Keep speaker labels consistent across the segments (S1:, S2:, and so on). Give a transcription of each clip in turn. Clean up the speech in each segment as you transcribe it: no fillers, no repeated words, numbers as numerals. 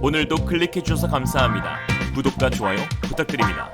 S1: 오늘도 클릭해주셔서 감사합니다. 구독과 좋아요 부탁드립니다.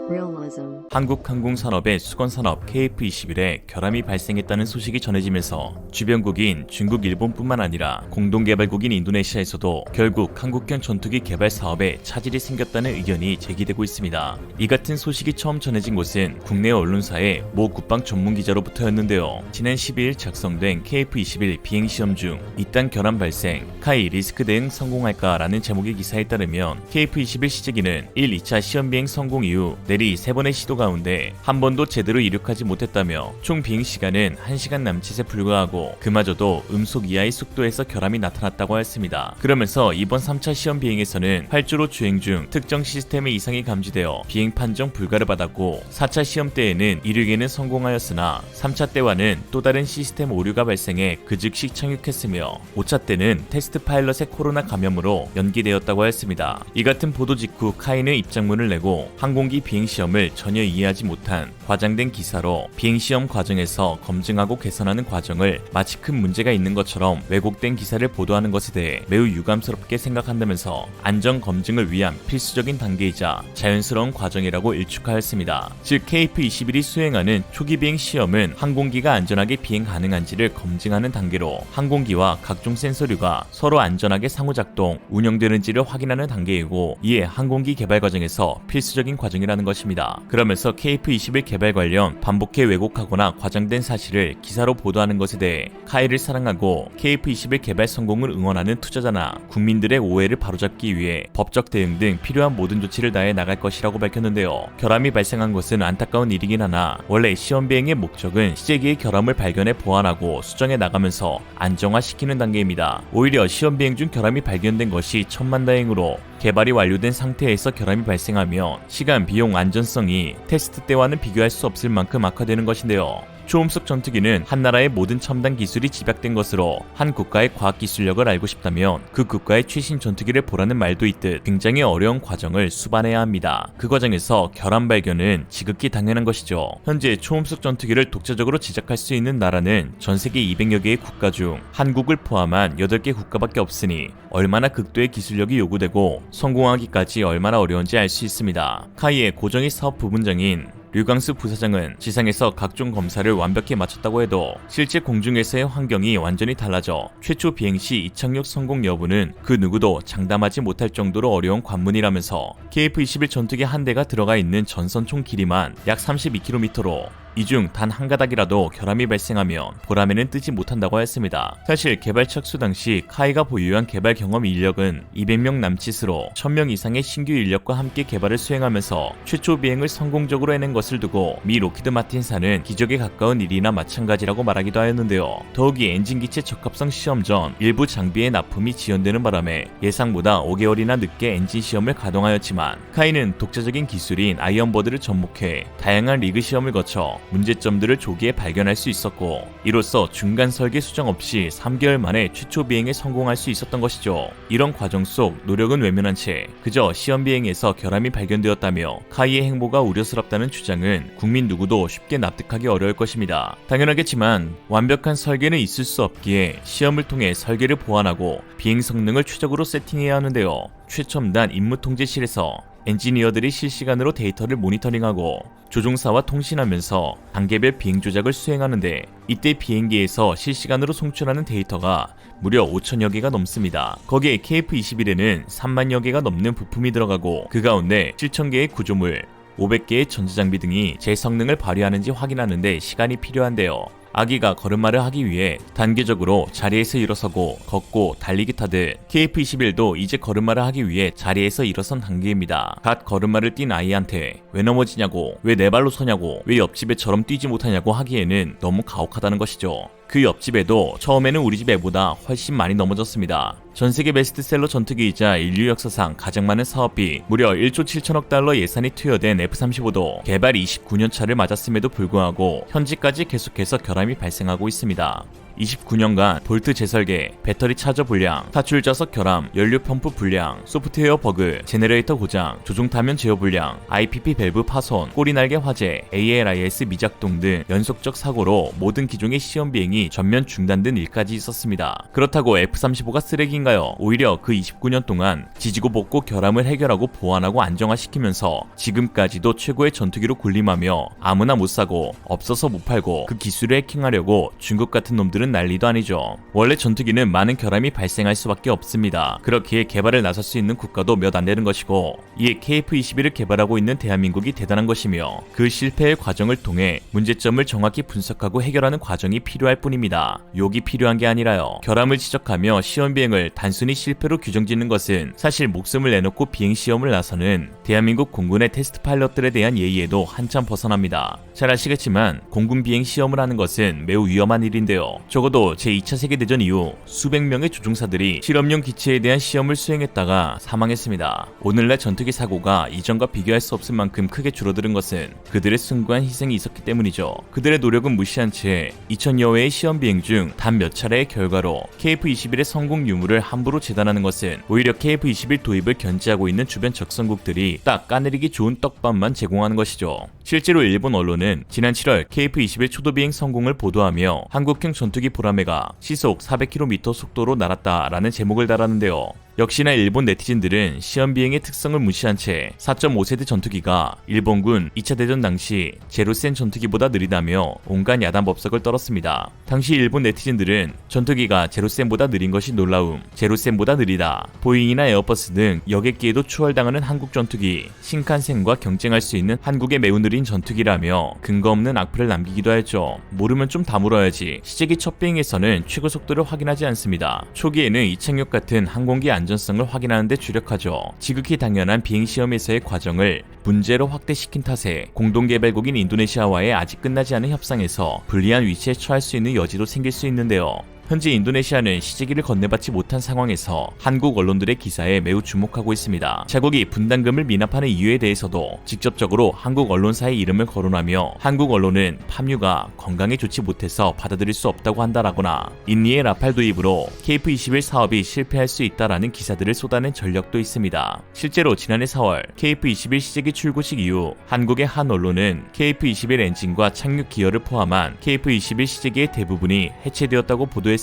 S2: Realism.
S1: 한국항공산업의 수건산업 KF-21에 결함이 발생했다는 소식이 전해지면서 주변국인 중국, 일본뿐만 아니라 공동개발국인 인도네시아에서도 결국 한국형 전투기 개발 사업에 차질이 생겼다는 의견이 제기되고 있습니다. 이 같은 소식이 처음 전해진 곳은 국내 언론사의 모 국방 전문기자로부터였는데요. 지난 12일 작성된 KF-21 비행시험 중 이딴 결함 발생, 카이 리스크 대응 성공할까라는 제목의 기사에 따르면 KF-21 시제기는 1, 2차 시험 비행 성공 이후 내리 3번의 시도 가운데 한 번도 제대로 이륙하지 못했다며 총 비행 시간은 1시간 남짓에 불과하고 그마저도 음속 이하의 속도에서 결함이 나타났다고 했습니다. 그러면서 이번 3차 시험 비행에서는 활주로 주행 중 특정 시스템의 이상이 감지되어 비행 판정 불가를 받았고 4차 시험 때에는 이륙에는 성공하였으나 3차 때와는 또 다른 시스템 오류가 발생해 그 즉시 착륙했으며 5차 때는 테스트 파일럿의 코로나 감염으로 연기되었다고 했습니다. 이 같은 보도 직후 카이는 입장문을 내고 항공기 비행 시험을 전혀 이해하지 못한 과장된 기사로 비행시험 과정에서 검증하고 개선하는 과정을 마치 큰 문제가 있는 것처럼 왜곡된 기사를 보도하는 것에 대해 매우 유감스럽게 생각한다면서 안전 검증을 위한 필수적인 단계이자 자연스러운 과정이라고 일축하였습니다. 즉 KF-21이 수행하는 초기 비행 시험은 항공기가 안전하게 비행 가능한지를 검증하는 단계로 항공기와 각종 센서류가 서로 안전하게 상호작동, 운영되는지를 확인하는 단계이고 이에 항공기 개발 과정에서 필수적인 과정이라는 것입니다. 그러면서 KF-21 개발 관련 반복해 왜곡하거나 과장된 사실을 기사로 보도하는 것에 대해 카이를 사랑하고 KF-21 개발 성공을 응원하는 투자자나 국민들의 오해를 바로잡기 위해 법적 대응 등 필요한 모든 조치를 다해 나갈 것이라고 밝혔는데요. 결함이 발생한 것은 안타까운 일이긴 하나 원래 시험 비행의 목적은 시제기의 결함을 발견해 보완하고 수정해 나가면서 안정화시키는 단계입니다. 오히려 시험 비행 중 결함이 발견된 것이 천만다행으로 개발이 완료된 상태에서 결함이 발생하면 시간, 비용, 안전성이 테스트 때와는 비교할 수 없을 만큼 악화되는 것인데요. 초음속 전투기는 한 나라의 모든 첨단 기술이 집약된 것으로 한 국가의 과학기술력을 알고 싶다면 그 국가의 최신 전투기를 보라는 말도 있듯 굉장히 어려운 과정을 수반해야 합니다. 그 과정에서 결함 발견은 지극히 당연한 것이죠. 현재 초음속 전투기를 독자적으로 제작할 수 있는 나라는 전 세계 200여 개의 국가 중 한국을 포함한 8개 국가밖에 없으니 얼마나 극도의 기술력이 요구되고 성공하기까지 얼마나 어려운지 알 수 있습니다. 카이의 고정익 사업 부분장인 류광수 부사장은 지상에서 각종 검사를 완벽히 마쳤다고 해도 실제 공중에서의 환경이 완전히 달라져 최초 비행 시 이착륙 성공 여부는 그 누구도 장담하지 못할 정도로 어려운 관문이라면서 KF-21 전투기 한 대가 들어가 있는 전선 총 길이만 약 32km로 이 중 단 한 가닥이라도 결함이 발생하면 보라매는 뜨지 못한다고 했습니다. 사실 개발 착수 당시 카이가 보유한 개발 경험 인력은 200명 남짓으로 1000명 이상의 신규 인력과 함께 개발을 수행하면서 최초 비행을 성공적으로 해낸 것을 두고 미 로키드 마틴사는 기적에 가까운 일이나 마찬가지라고 말하기도 하였는데요. 더욱이 엔진기체 적합성 시험 전 일부 장비의 납품이 지연되는 바람에 예상보다 5개월이나 늦게 엔진 시험을 가동하였지만 카이는 독자적인 기술인 아이언버드를 접목해 다양한 리그 시험을 거쳐 문제점들을 조기에 발견할 수 있었고 이로써 중간 설계 수정 없이 3개월 만에 최초 비행에 성공할 수 있었던 것이죠. 이런 과정 속 노력은 외면한 채 그저 시험 비행에서 결함이 발견되었다며 카이의 행보가 우려스럽다는 주장은 국민 누구도 쉽게 납득하기 어려울 것입니다. 당연하겠지만 완벽한 설계는 있을 수 없기에 시험을 통해 설계를 보완하고 비행 성능을 최적으로 세팅해야 하는데요. 최첨단 임무통제실에서 엔지니어들이 실시간으로 데이터를 모니터링하고 조종사와 통신하면서 단계별 비행 조작을 수행하는데 이때 비행기에서 실시간으로 송출하는 데이터가 무려 5천여 개가 넘습니다. 거기에 KF-21에는 3만여 개가 넘는 부품이 들어가고 그 가운데 7,000개의 구조물, 500개의 전자장비 등이 제 성능을 발휘하는지 확인하는 데 시간이 필요한데요. 아기가 걸음마를 하기 위해 단계적으로 자리에서 일어서고 걷고 달리기 타듯 KF-21도 이제 걸음마를 하기 위해 자리에서 일어선 단계입니다. 갓 걸음마를 뛴 아이한테 왜 넘어지냐고, 왜 내 발로 서냐고, 왜 옆집애처럼 뛰지 못하냐고 하기에는 너무 가혹하다는 것이죠. 그 옆집에도 처음에는 우리 집 애보다 훨씬 많이 넘어졌습니다. 전세계 베스트셀러 전투기이자 인류 역사상 가장 많은 사업비 무려 1조 7천억 달러 예산이 투여된 F-35도 개발 29년 차를 맞았음에도 불구하고 현재까지 계속해서 결함이 발생하고 있습니다. 29년간 볼트 재설계, 배터리 차저 불량, 사출 좌석 결함, 연료 펌프 불량, 소프트웨어 버그, 제너레이터 고장, 조종 타면 제어 불량, IPP 밸브 파손, 꼬리 날개 화재, ALIS 미작동 등 연속적 사고로 모든 기종의 시험 비행이 전면 중단된 일까지 있었습니다. 그렇다고 F-35가 쓰레기인가요? 오히려 그 29년 동안 지지고 볶고 결함을 해결하고 보완하고 안정화시키면서 지금까지도 최고의 전투기로 군림하며 아무나 못 사고 없어서 못 팔고 그 기술을 해킹하려고 중국 같은 놈들은 난리도 아니죠. 원래 전투기는 많은 결함이 발생할 수밖에 없습니다. 그렇기에 개발을 나설 수 있는 국가도 몇 안 되는 것이고, 이에 KF-21을 개발하고 있는 대한민국이 대단한 것이며 그 실패의 과정을 통해 문제점을 정확히 분석하고 해결하는 과정이 필요할 뿐입니다. 욕이 필요한 게 아니라요. 결함을 지적하며 시험 비행을 단순히 실패로 규정짓는 것은 사실 목숨을 내놓고 비행 시험을 나서는 대한민국 공군의 테스트 파일럿들에 대한 예의에도 한참 벗어납니다. 잘 아시겠지만 공군 비행 시험을 하는 것은 매우 위험한 일인데요. 적어도 제2차 세계대전 이후 수백 명의 조종사들이 실험용 기체에 대한 시험을 수행했다가 사망했습니다. 오늘날 전투기 사고가 이전과 비교할 수 없을 만큼 크게 줄어드는 것은 그들의 숭고한 희생이 있었기 때문이죠. 그들의 노력은 무시한 채 2000여 회의 시험 비행 중 단 몇 차례의 결과로 KF-21의 성공 유무를 함부로 재단하는 것은 오히려 KF-21 도입을 견제하고 있는 주변 적성국들이 딱 까내리기 좋은 떡밥만 제공하는 것이죠. 실제로 일본 언론은 지난 7월 KF-21 초도 비행 성공을 보도하며 한국형 전투기 보라매가 시속 400km 속도로 날았다라는 제목을 달았는데요. 역시나 일본 네티즌들은 시험 비행의 특성을 무시한 채 4.5세대 전투기가 일본군 2차 대전 당시 제로센 전투기보다 느리다며 온갖 야단 법석을 떨었습니다. 당시 일본 네티즌들은 전투기가 제로센보다 느린 것이 놀라움, 제로센보다 느리다, 보잉이나 에어버스 등 여객기에도 추월당하는 한국 전투기, 신칸센과 경쟁할 수 있는 한국의 매우 느린 전투기라며 근거 없는 악플을 남기기도 했죠. 모르면 좀 다물어야지. 시제기 첫 비행에서는 최고 속도를 확인하지 않습니다. 초기에는 이착륙 같은 항공기 안전성을 확인하는 데 주력하죠. 지극히 당연한 비행시험에서의 과정을 문제로 확대시킨 탓에 공동개발국인 인도네시아와의 아직 끝나지 않은 협상에서 불리한 위치에 처할 수 있는 여지도 생길 수 있는데요. 현재 인도네시아는 시제기를 건네받지 못한 상황에서 한국 언론들의 기사에 매우 주목하고 있습니다. 자국이 분담금을 미납하는 이유에 대해서도 직접적으로 한국 언론사의 이름을 거론하며 한국 언론은 팜유가 건강에 좋지 못해서 받아들일 수 없다고 한다라거나 인니의 라팔 도입으로 KF-21 사업이 실패할 수 있다라는 기사들을 쏟아낸 전력도 있습니다. 실제로 지난해 4월 KF-21 시제기 출고식 이후 한국의 한 언론은 KF-21 엔진과 착륙 기어를 포함한 KF-21 시제기의 대부분이 해체되었다고 보도했습니다.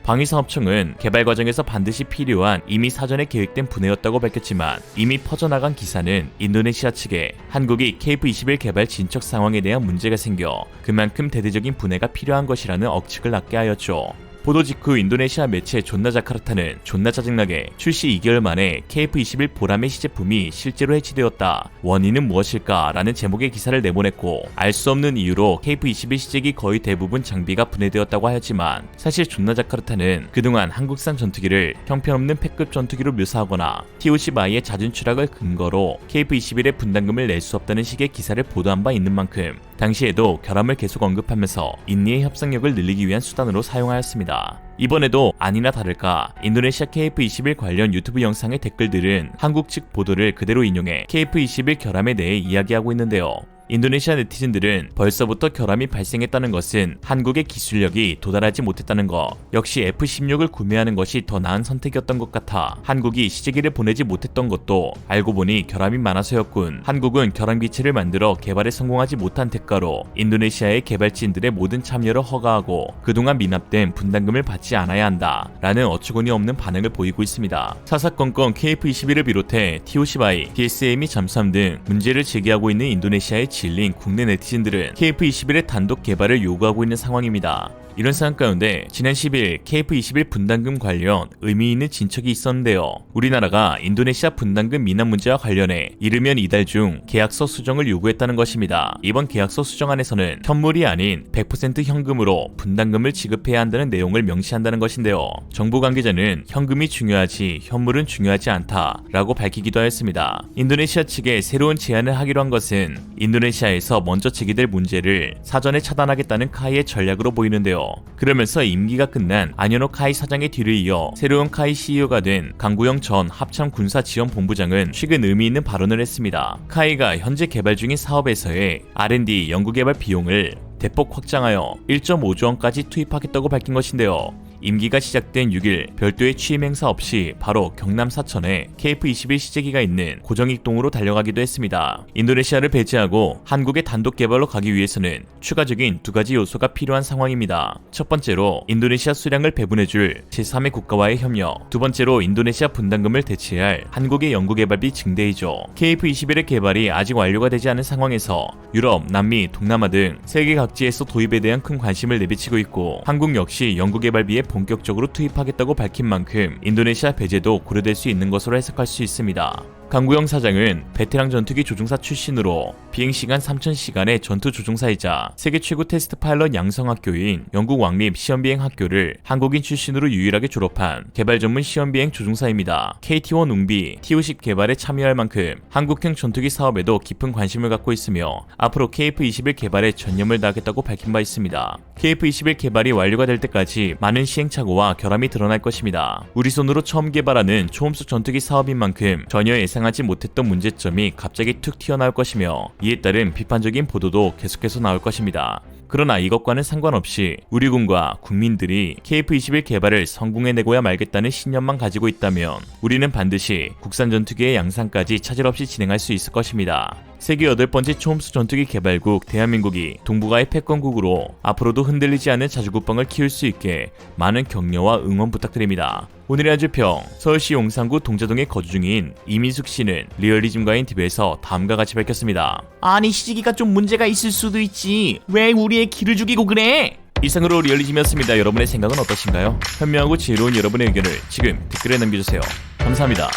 S1: 방위사업청은 개발 과정에서 반드시 필요한 이미 사전에 계획된 분해였다고 밝혔지만 이미 퍼져나간 기사는 인도네시아 측에 한국이 KF-21 개발 진척 상황에 대한 문제가 생겨 그만큼 대대적인 분해가 필요한 것이라는 억측을 낳게 하였죠. 보도 직후 인도네시아 매체 존나 자카르타는 존나 짜증나게 출시 2개월 만에 KF-21 보라매 시제품이 실제로 해치되었다. 원인은 무엇일까? 라는 제목의 기사를 내보냈고 알 수 없는 이유로 KF-21 시제기 거의 대부분 장비가 분해되었다고 하였지만 사실 존나 자카르타는 그동안 한국산 전투기를 형편없는 패급 전투기로 묘사하거나 TOC-마이의 잦은 추락을 근거로 KF-21의 분담금을 낼 수 없다는 식의 기사를 보도한 바 있는 만큼 당시에도 결함을 계속 언급하면서 인니의 협상력을 늘리기 위한 수단으로 사용하였습니다. 이번에도 아니나 다를까 인도네시아 KF-21 관련 유튜브 영상의 댓글들은 한국 측 보도를 그대로 인용해 KF-21 결함에 대해 이야기하고 있는데요. 인도네시아 네티즌들은 벌써부터 결함이 발생했다는 것은 한국의 기술력이 도달하지 못했다는 것, 역시 F-16을 구매하는 것이 더 나은 선택이었던 것 같아 한국이 시제기를 보내지 못했던 것도 알고 보니 결함이 많아서였군. 한국은 결함 기체를 만들어 개발에 성공하지 못한 대가로 인도네시아의 개발진들의 모든 참여를 허가하고 그동안 미납된 분담금을 받지 않아야 한다 라는 어처구니 없는 반응을 보이고 있습니다. 사사건건 KF-21을 비롯해 TOC-마이, DSM이 잠수함 등 문제를 제기하고 있는 인도네시아의 질린 국내 네티즌들은 KF-21의 단독 개발을 요구하고 있는 상황입니다. 이런 상황 가운데 지난 10일 KF-21 분담금 관련 의미 있는 진척이 있었는데요. 우리나라가 인도네시아 분담금 미납 문제와 관련해 이르면 이달 중 계약서 수정을 요구했다는 것입니다. 이번 계약서 수정안에서는 현물이 아닌 100% 현금으로 분담금을 지급해야 한다는 내용을 명시한다는 것인데요. 정부 관계자는 현금이 중요하지 현물은 중요하지 않다라고 밝히기도 하였습니다. 인도네시아 측에 새로운 제안을 하기로 한 것은 인도네시아에서 먼저 제기될 문제를 사전에 차단하겠다는 카이의 전략으로 보이는데요. 그러면서 임기가 끝난 안현호 카이 사장의 뒤를 이어 새로운 카이 CEO가 된 강구영 전 합참군사지원본부장은 최근 의미 있는 발언을 했습니다. 카이가 현재 개발 중인 사업에서의 R&D 연구개발 비용을 대폭 확장하여 1.5조 원까지 투입하겠다고 밝힌 것인데요. 임기가 시작된 6일 별도의 취임 행사 없이 바로 경남 사천에 KF-21 시제기가 있는 고정익동으로 달려가기도 했습니다. 인도네시아를 배제하고 한국의 단독 개발로 가기 위해서는 추가적인 두 가지 요소가 필요한 상황입니다. 첫 번째로 인도네시아 수량을 배분해줄 제3의 국가와의 협력, 두 번째로 인도네시아 분담금을 대체할 한국의 연구개발비 증대이죠. KF-21의 개발이 아직 완료가 되지 않은 상황에서 유럽, 남미, 동남아 등 세계 각지에서 도입에 대한 큰 관심을 내비치고 있고, 한국 역시 연구개발비에 본격적으로 투입하겠다고 밝힌 만큼 인도네시아 배제도 고려될 수 있는 것으로 해석할 수 있습니다. 강구영 사장은 베테랑 전투기 조종사 출신으로 비행시간 3000시간의 전투 조종사이자 세계 최고 테스트 파일럿 양성학교인 영국 왕립 시험비행학교를 한국인 출신으로 유일하게 졸업한 개발 전문 시험비행 조종사입니다. KT-1 웅비, TO10 개발에 참여할 만큼 한국형 전투기 사업에도 깊은 관심을 갖고 있으며 앞으로 KF-21 개발에 전념을 다하겠다고 밝힌 바 있습니다. KF-21 개발이 완료가 될 때까지 많은 시행착오와 결함이 드러날 것입니다. 우리 손으로 처음 개발하는 초음속 전투기 사업인 만큼 전혀 예상하지 못했던 문제점이 갑자기 툭 튀어나올 것이며, 이에 따른 비판적인 보도도 계속해서 나올 것입니다. 그러나 이것과는 상관없이 우리 군과 국민들이 KF-21 개발을 성공해내고야 말겠다는 신념만 가지고 있다면 우리는 반드시 국산 전투기의 양산까지 차질 없이 진행할 수 있을 것입니다. 세계 8번째 초음속 전투기 개발국 대한민국이 동북아의 패권국으로 앞으로도 흔들리지 않는 자주국방을 키울 수 있게 많은 격려와 응원 부탁드립니다. 오늘의 한줄평, 서울시 용산구 동자동에 거주 중인 이민숙 씨는 리얼리즘과 인TV에서 다음과 같이 밝혔습니다.
S2: 아니 시지기가 좀 문제가 있을 수도 있지. 왜 우리의 기를 죽이고 그래?
S1: 이상으로 리얼리즘이었습니다. 여러분의 생각은 어떠신가요? 현명하고 지혜로운 여러분의 의견을 지금 댓글에 남겨주세요. 감사합니다.